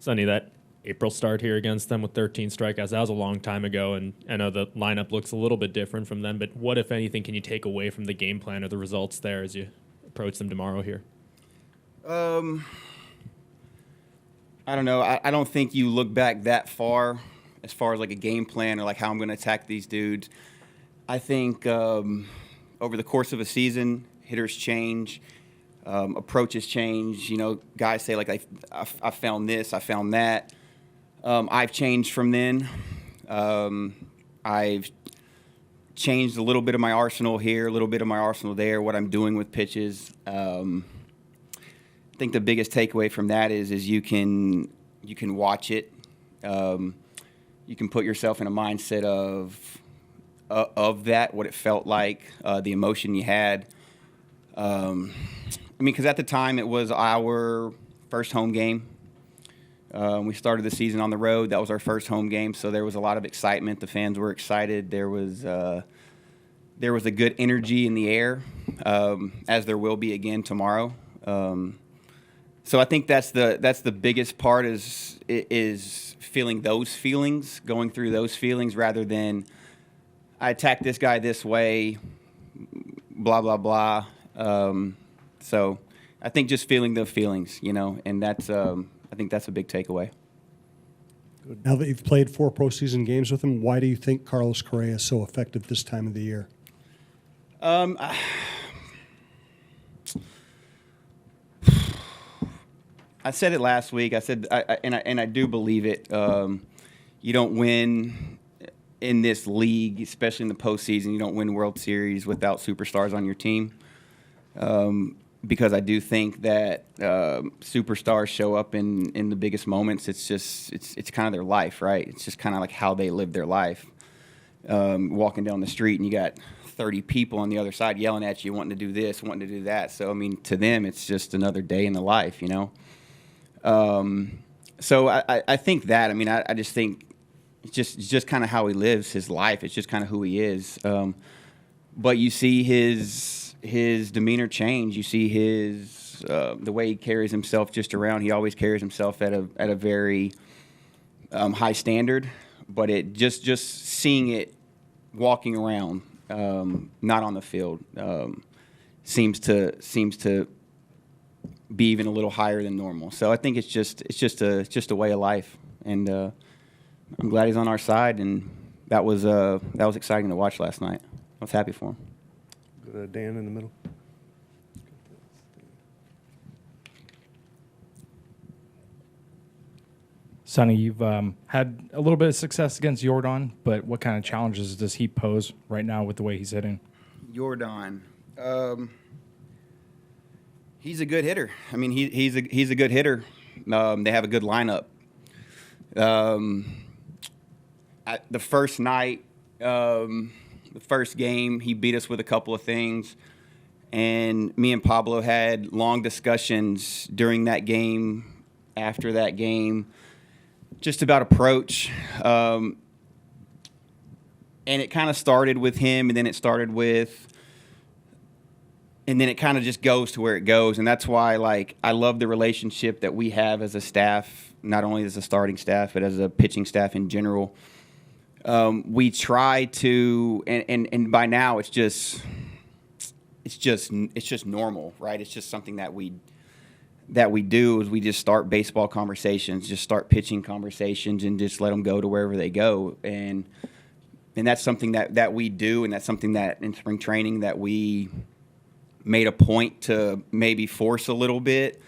Sonny, that April start here against them with 13 strikeouts, that was a long time ago, and I know the lineup looks a little bit different from then, but what, if anything, can you take away from the game plan or the results there as you approach them tomorrow here? I don't know. I don't think you look back that far as like a game plan or like how I'm going to attack these dudes. I think over the course of a season, hitters change, approaches change. You know, guys say, like, I found this, I found that. I've changed from then. I've changed a little bit of my arsenal here, a little bit of my arsenal there, what I'm doing with pitches. I think the biggest takeaway from that is you can watch it. You can put yourself in a mindset of that, what it felt like, the emotion you had. I mean, because at the time it was our first home game. We started the season on the road. That was our first home game, so there was a lot of excitement. The fans were excited. There was a good energy in the air, as there will be again tomorrow. So I think that's the biggest part is feeling those feelings, going through those feelings, rather than I attack this guy this way, blah blah blah. So I think just feeling the feelings, you know, and that's I think that's a big takeaway. Now that you've played 4 postseason games with him, why do you think Carlos Correa is so effective this time of the year? I said it last week. I said, and I do believe it. You don't win in this league, especially in the postseason. You don't win World Series without superstars on your team. Because I do think that superstars show up in the biggest moments. It's just it's kind of their life, right? It's just kind of like how they live their life. Walking down the street and you got 30 people on the other side yelling at you, wanting to do this, wanting to do that. So I mean, to them, it's just another day in the life, you know. So I think that, I mean, I just think it's just kind of how he lives his life. It's just kind of who he is. But you see his demeanor change. You see his the way he carries himself just around. He always carries himself at a very high standard. But it just seeing it walking around, not on the field, seems to be even a little higher than normal. So I think it's just a way of life, and I'm glad he's on our side, and that was exciting to watch last night. I was happy for him. Dan in the middle. Sonny, you've had a little bit of success against Jordan, but what kind of challenges does he pose right now with the way he's hitting? Jordan. He's a good hitter. I mean, he's a good hitter. They have a good lineup. At the first night, the first game, he beat us with a couple of things, and me and Pablo had long discussions during that game, after that game, just about approach. And it kind of started with him, and then it started with. And then it kind of just goes to where it goes. And that's why, like, I love the relationship that we have as a staff, not only as a starting staff, but as a pitching staff in general. We try to, and by now it's just normal, right? It's just something that we do is we just start baseball conversations, just start pitching conversations, and just let them go to wherever they go. And that's something that we do, and that's something that in spring training that we made a point to maybe force a little bit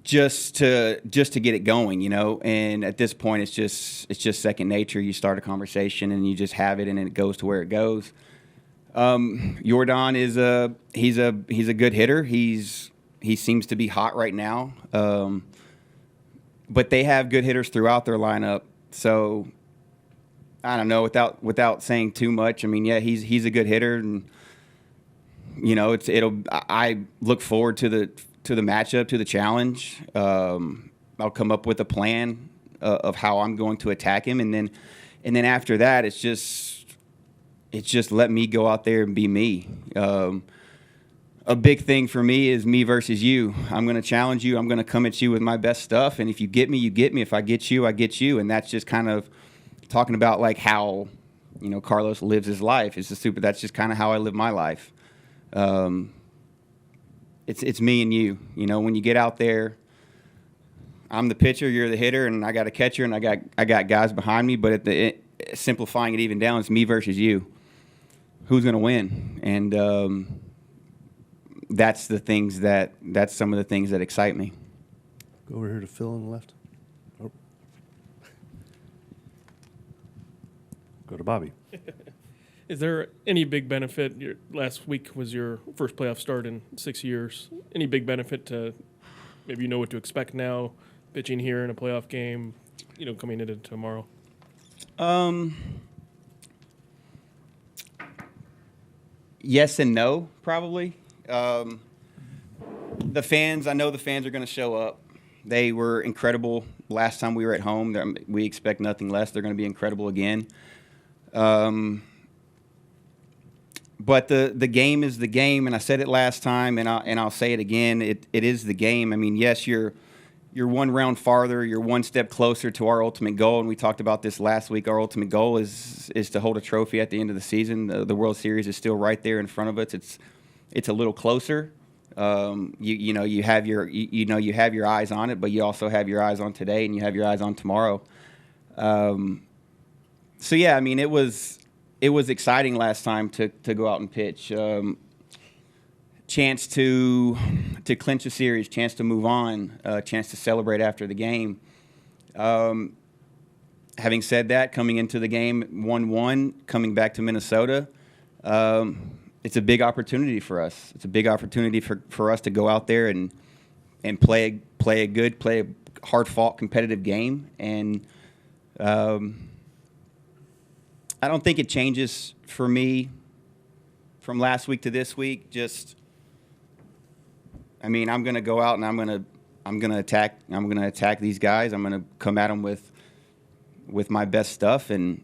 just to get it going, you know. And at this point, it's just second nature. You start a conversation and you just have it, and it goes to where it goes. Jordan is he's a good hitter. He seems to be hot right now. But they have good hitters throughout their lineup. So I don't know, without saying too much. I mean, yeah, he's a good hitter, and you know, I look forward to the matchup, to the challenge. I'll come up with a plan of how I'm going to attack him, and then after that, it's just let me go out there and be me. a big thing for me is me versus you. I'm going to challenge you. I'm going to come at you with my best stuff. And if you get me, you get me. If I get you, I get you. And that's just kind of talking about like how, Carlos lives his life. That's just kind of how I live my life. It's me and you. When you get out there, I'm the pitcher, you're the hitter, and I got a catcher, and I got guys behind me. But simplifying it even down, it's me versus you. Who's going to win? And that's some of the things that excite me. Go over here to Phil on the left. Oh. Go to Bobby. Is there any big benefit? Last week was your first playoff start in 6 years. Any big benefit to maybe you know what to expect now, pitching here in a playoff game, coming into tomorrow? Yes and no, probably. I know the fans are going to show up. They were incredible last time we were at home. We expect nothing less. They're going to be incredible again. But the game is the game, and I said it last time, and I'll say it again. It is the game. I mean, yes, you're one round farther. You're one step closer to our ultimate goal, and we talked about this last week. Our ultimate goal is to hold a trophy at the end of the season. The World Series is still right there in front of us. It's a little closer. You have your eyes on it, but you also have your eyes on today, and you have your eyes on tomorrow. So yeah, I mean, it was exciting last time to go out and pitch. Chance to clinch a series, chance to move on, chance to celebrate after the game. Having said that, coming into the game 1-1, coming back to Minnesota, it's a big opportunity for us. It's a big opportunity for us to go out there and play a hard-fought competitive game. And I don't think it changes for me from last week to this week. I'm going to go out and I'm going to attack these guys. I'm going to come at them with my best stuff, and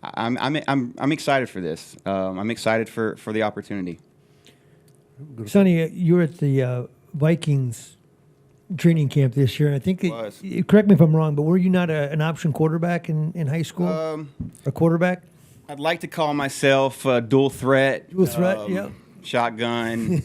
I'm excited for this. I'm excited for the opportunity. Sonny, you were at the Vikings training camp this year, and I think correct me if I'm wrong, but were you not an option quarterback in high school? A quarterback? I'd like to call myself a dual threat. Dual threat, yeah. Shotgun,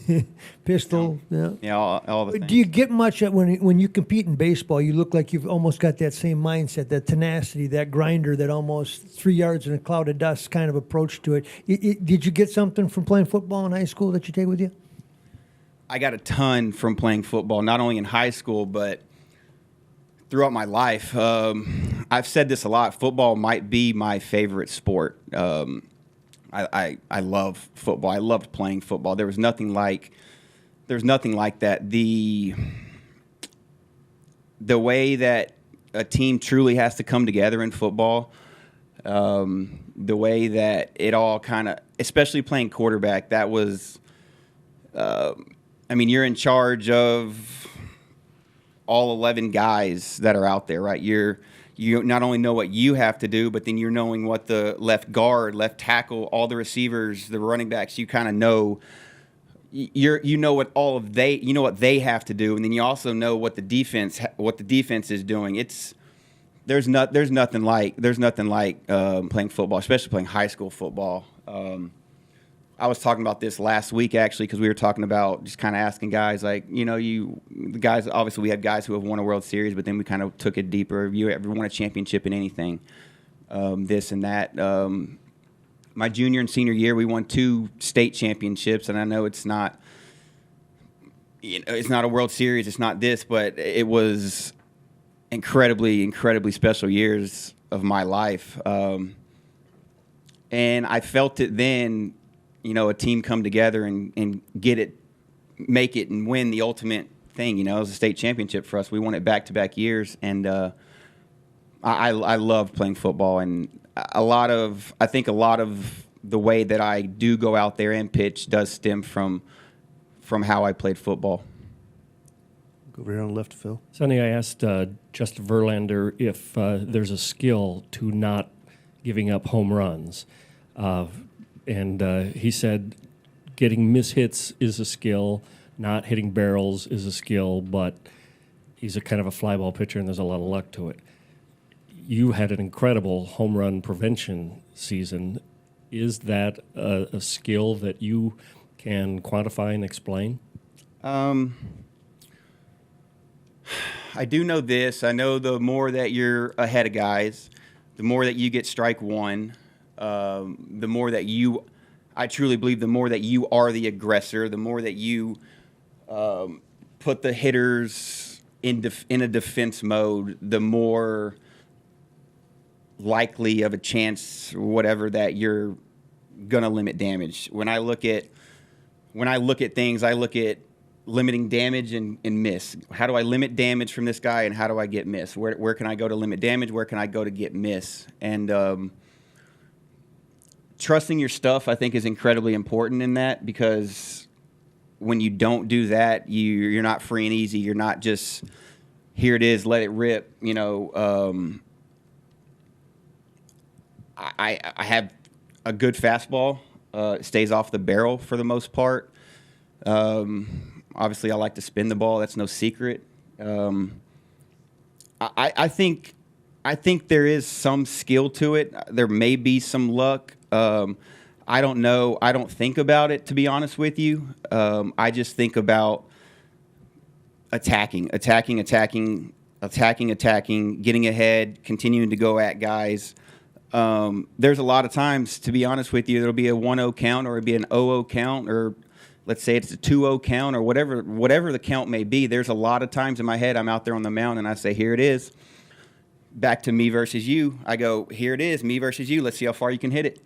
pistol, yeah. Yeah, all the things. Do you get much when you compete in baseball? You look like you've almost got that same mindset, that tenacity, that grinder, that almost 3 yards in a cloud of dust kind of approach to it. Did you get something from playing football in high school that you take with you? I got a ton from playing football, not only in high school, but throughout my life. I've said this a lot. Football might be my favorite sport. I love football. I loved playing football. There's nothing like that. The way that a team truly has to come together in football, the way that it all kind of, especially playing quarterback, that was, you're in charge of all 11 guys that are out there, right? You not only know what you have to do, but then you're knowing what the left guard, left tackle, all the receivers, the running backs, you kind of know. You know what what they have to do, and then you also know what the defense is doing. There's nothing like playing football, especially playing high school football. I was talking about this last week, actually, because we were talking about just kind of asking guys, like, the guys, obviously we have guys who have won a World Series, but then we kind of took it deeper. Have you ever won a championship in anything? This and that. My junior and senior year, we won 2 state championships, and I know it's not a World Series, it's not this, but it was incredibly, incredibly special years of my life. And I felt it then, a team come together and make it and win the ultimate thing. It was a state championship for us. We won it back-to-back years, and I love playing football. And I think a lot of the way that I do go out there and pitch does stem from how I played football. Go over here on the left, Phil. Sonny, I asked Justin Verlander if there's a skill to not giving up home runs. And he said getting mishits is a skill, not hitting barrels is a skill, but he's a kind of a fly ball pitcher, and there's a lot of luck to it. You had an incredible home run prevention season. Is that a skill that you can quantify and explain? I do know this. I know the more that you're ahead of guys, the more that you get strike one, the more that you, I truly believe, the more that you are the aggressor, the more that you put the hitters in a defense mode, the more likely of a chance, whatever, that you're gonna limit damage. When I look at things, I look at limiting damage and miss. How do I limit damage from this guy, and how do I get miss? Where can I go to limit damage? Where can I go to get miss? And trusting your stuff, I think, is incredibly important in that, because when you don't do that, you're not free and easy. You're not just, here it is, let it rip. You know, I have a good fastball. It stays off the barrel for the most part. Obviously, I like to spin the ball. That's no secret. I think there is some skill to it. There may be some luck. I don't know. I don't think about it, to be honest with you. I just think about attacking, getting ahead, continuing to go at guys. There's a lot of times, to be honest with you, there'll be a 1-0 count, or it'll be an 0-0 count, or let's say it's a 2-0 count, or whatever the count may be. There's a lot of times in my head I'm out there on the mound and I say, here it is. Back to me versus you. I go, here it is, me versus you. Let's see how far you can hit it.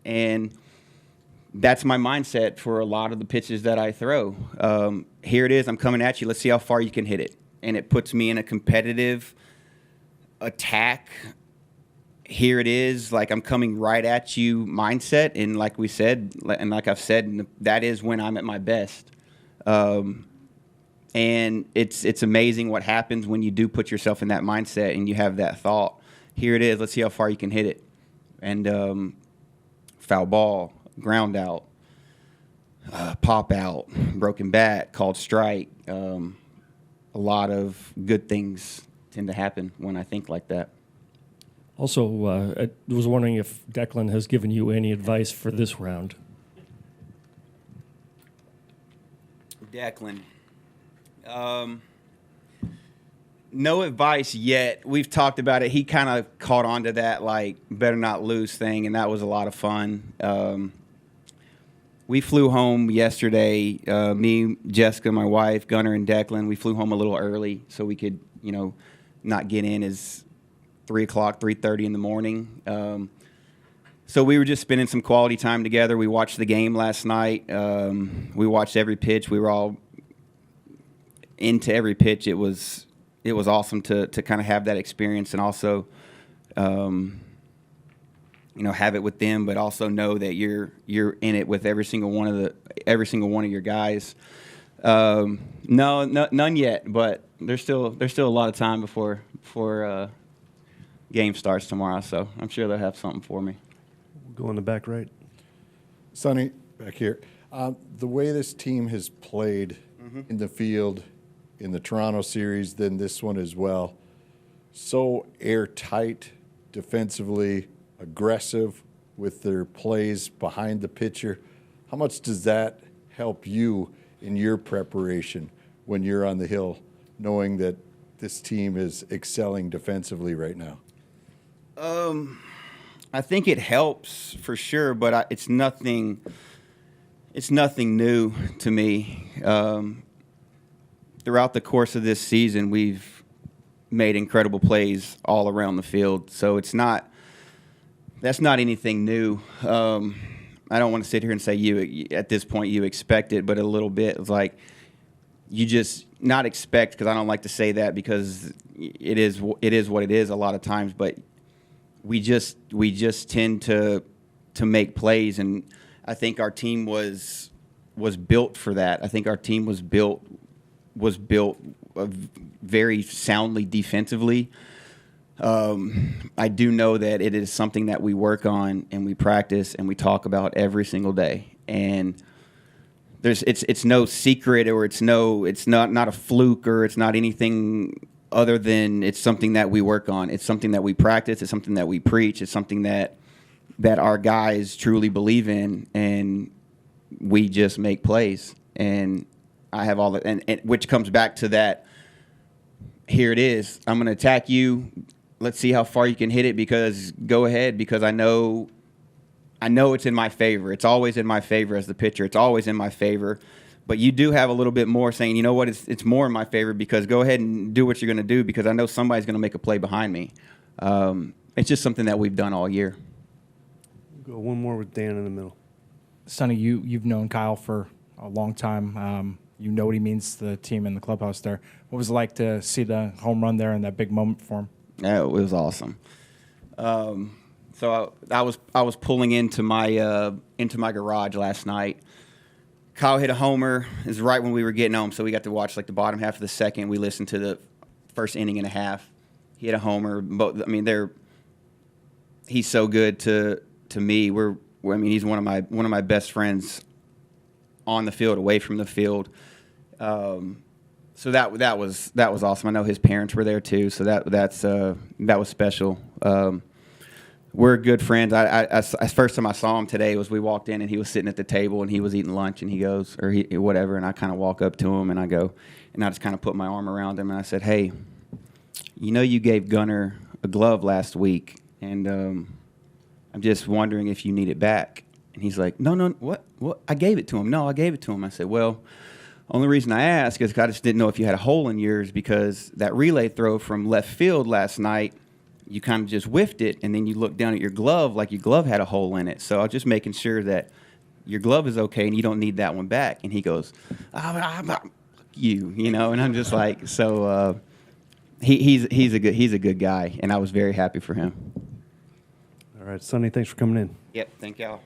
And that's my mindset for a lot of the pitches that I throw. Here it is, I'm coming at you. Let's see how far you can hit it. And it puts me in a competitive attack. Here it is, like I'm coming right at you mindset. And like we said, and like I've said, that is when I'm at my best. And it's amazing what happens when you do put yourself in that mindset and you have that thought. Here it is, let's see how far you can hit it. And foul ball, ground out, pop out, broken bat, called strike. A lot of good things tend to happen when I think like that. Also, I was wondering if Declan has given you any advice for this round. Declan. No advice yet. We've talked about it. He kind of caught on to that, like, better not lose thing, and that was a lot of fun. We flew home yesterday, me, Jessica, my wife, Gunnar, and Declan. We flew home a little early so we could, not get in as 3 o'clock, 3:30 in the morning. So we were just spending some quality time together. We watched the game last night. We watched every pitch. We were all into every pitch. It was awesome to kind of have that experience, and also, have it with them, but also know that you're in it with every single one of your guys. None yet, but there's still a lot of time before game starts tomorrow, so I'm sure they'll have something for me. Go in the back right. Sonny, back here. The way this team has played in the field in the Toronto series, then this one as well, so airtight defensively, aggressive with their plays behind the pitcher. How much does that help you in your preparation when you're on the hill, knowing that this team is excelling defensively right now? I think it helps for sure, but it's nothing new to me. Throughout the course of this season, we've made incredible plays all around the field, so that's not anything new. I don't want to sit here and say at this point you expect it, but a little bit. It's like you just not expect, because I don't like to say that, because it is what it is a lot of times, but we just tend to make plays, and I think our team was built for that. I think our team was built very soundly defensively. I do know that it is something that we work on and we practice and we talk about every single day. And it's no secret, or it's not a fluke, or it's not anything other than it's something that we work on. It's something that we practice. It's something that we preach. It's something that our guys truly believe in, and we just make plays. And I have all the, and which comes back to that. Here it is. I'm going to attack you. Let's see how far you can hit it, because go ahead, because I know it's in my favor. It's always in my favor as the pitcher. It's always in my favor. But you do have a little bit more saying, you know what, it's more in my favor, because go ahead and do what you're going to do, because I know somebody's going to make a play behind me. It's just something that we've done all year. Go one more with Dan in the middle. Sonny, you've known Kyle for a long time. You know what he means to the team in the clubhouse there. What was it like to see the home run there and that big moment for him? Yeah, it was awesome. So I was pulling into my garage last night. Kyle hit a homer. It was right when we were getting home, so we got to watch like the bottom half of the second. We listened to the first inning and a half. He hit a homer. He's so good to me. He's one of my best friends on the field, away from the field. So that was awesome. I know his parents were there too, so that was special. We're good friends. I first time I saw him today was we walked in and he was sitting at the table and he was eating lunch, and he goes, whatever, and I kind of walk up to him and I go, and I just kind of put my arm around him and I said, hey, you gave Gunner a glove last week, and I'm just wondering if you need it back. And he's like, no, what? I gave it to him. No, I gave it to him. I said, well, only reason I asked is I just didn't know if you had a hole in yours, because that relay throw from left field last night, you kind of just whiffed it, and then you looked down at your glove like your glove had a hole in it. So I was just making sure that your glove is okay and you don't need that one back. And he goes, you know, and I'm just like, so he's a good guy, and I was very happy for him. All right, Sonny, thanks for coming in. Yep, thank y'all.